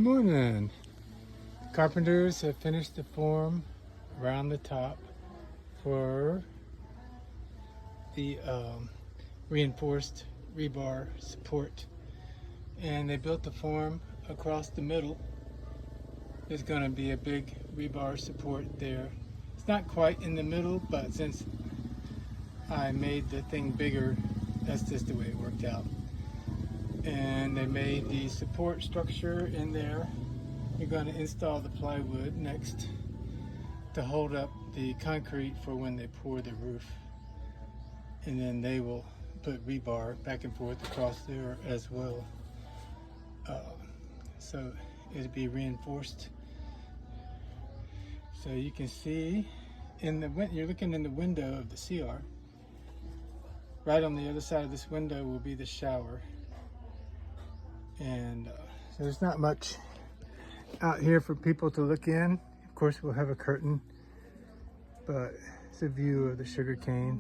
morning. Carpenters have finished the form around the top for the reinforced rebar support, and they built the form across the middle. There's going to be a big rebar support there. It's not quite in the middle, but since I made the thing bigger, that's just the way it worked out. And they made the support structure in there. You're going to install the plywood next to hold up the concrete for when they pour the roof. And then they will put rebar back and forth across there as well. So it'll be reinforced. So you can see you're looking in the window of the CR. Right on the other side of this window will be the shower. And so there's not much out here for people to look in. Of course, we'll have a curtain, but it's a view of the sugarcane.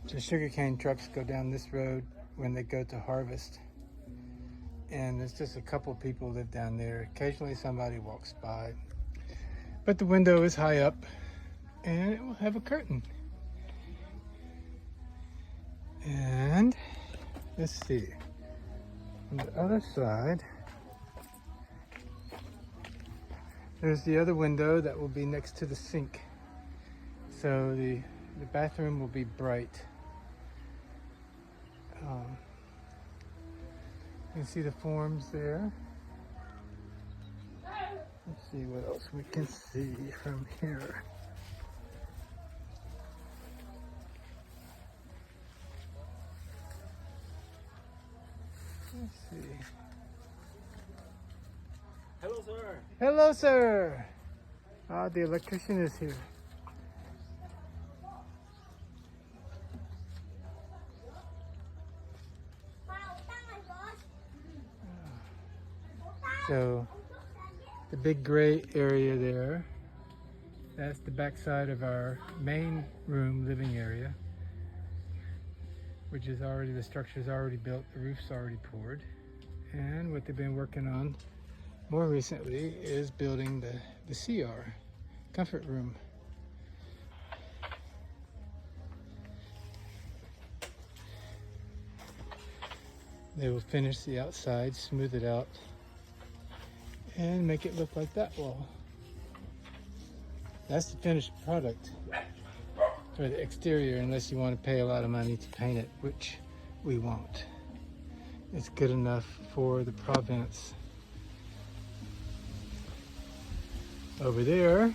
The sugarcane trucks go down this road when they go to harvest. And there's just a couple people live down there. Occasionally somebody walks by. But the window is high up and it will have a curtain. And let's see, on the other side, there's the other window that will be next to the sink. So the bathroom will be bright. You can see the forms there. Let's see what else we can see from here. Let's see. Hello, sir. Hello, sir. Ah, the electrician is here. So, the big gray area there, that's the back side of our main room living area, which is already, the structure's already built, the roof's already poured. And what they've been working on more recently is building the CR, comfort room. They will finish the outside, smooth it out, and make it look like that wall. That's the finished product for the exterior, unless you want to pay a lot of money to paint it, which we won't. It's good enough for the province. Over there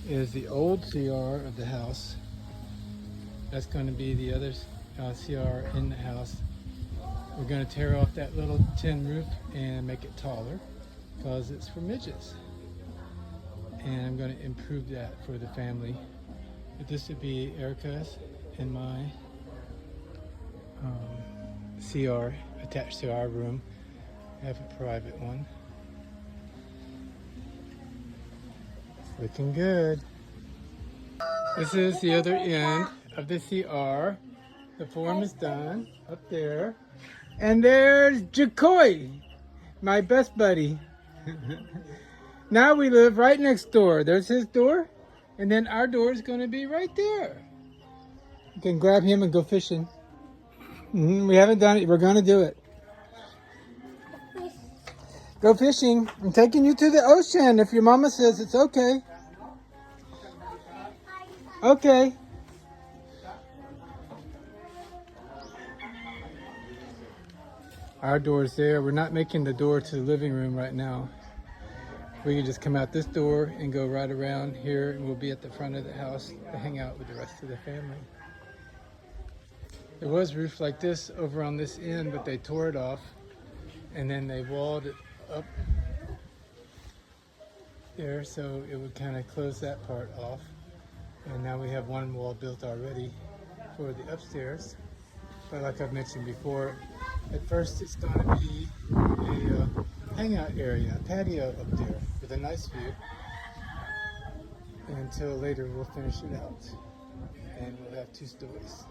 is the old CR of the house. That's going to be the other CR in the house. We're going to tear off that little tin roof and make it taller because it's for midgets. And I'm going to improve that for the family. But this would be Erica's and my CR attached to our room. I have a private one. It's looking good. This is the other end of the CR. The form is done up there. And there's Jacoy, my best buddy. Now we live right next door. There's his door, and then our door is going to be right there. You can grab him and go fishing. We haven't done it. We're going to do it. Go fishing. I'm taking you to the ocean if your mama says it's okay. Okay. Our door's there. We're not making the door to the living room right now. We can just come out this door and go right around here, and we'll be at the front of the house to hang out with the rest of the family. There was roof like this over on this end, but they tore it off, and then they walled it up there, so it would kind of close that part off. And now we have one wall built already for the upstairs. But like I've mentioned before, at first it's going to be a hangout area, a patio up there with a nice view. Until later we'll finish it out and we'll have 2 stories.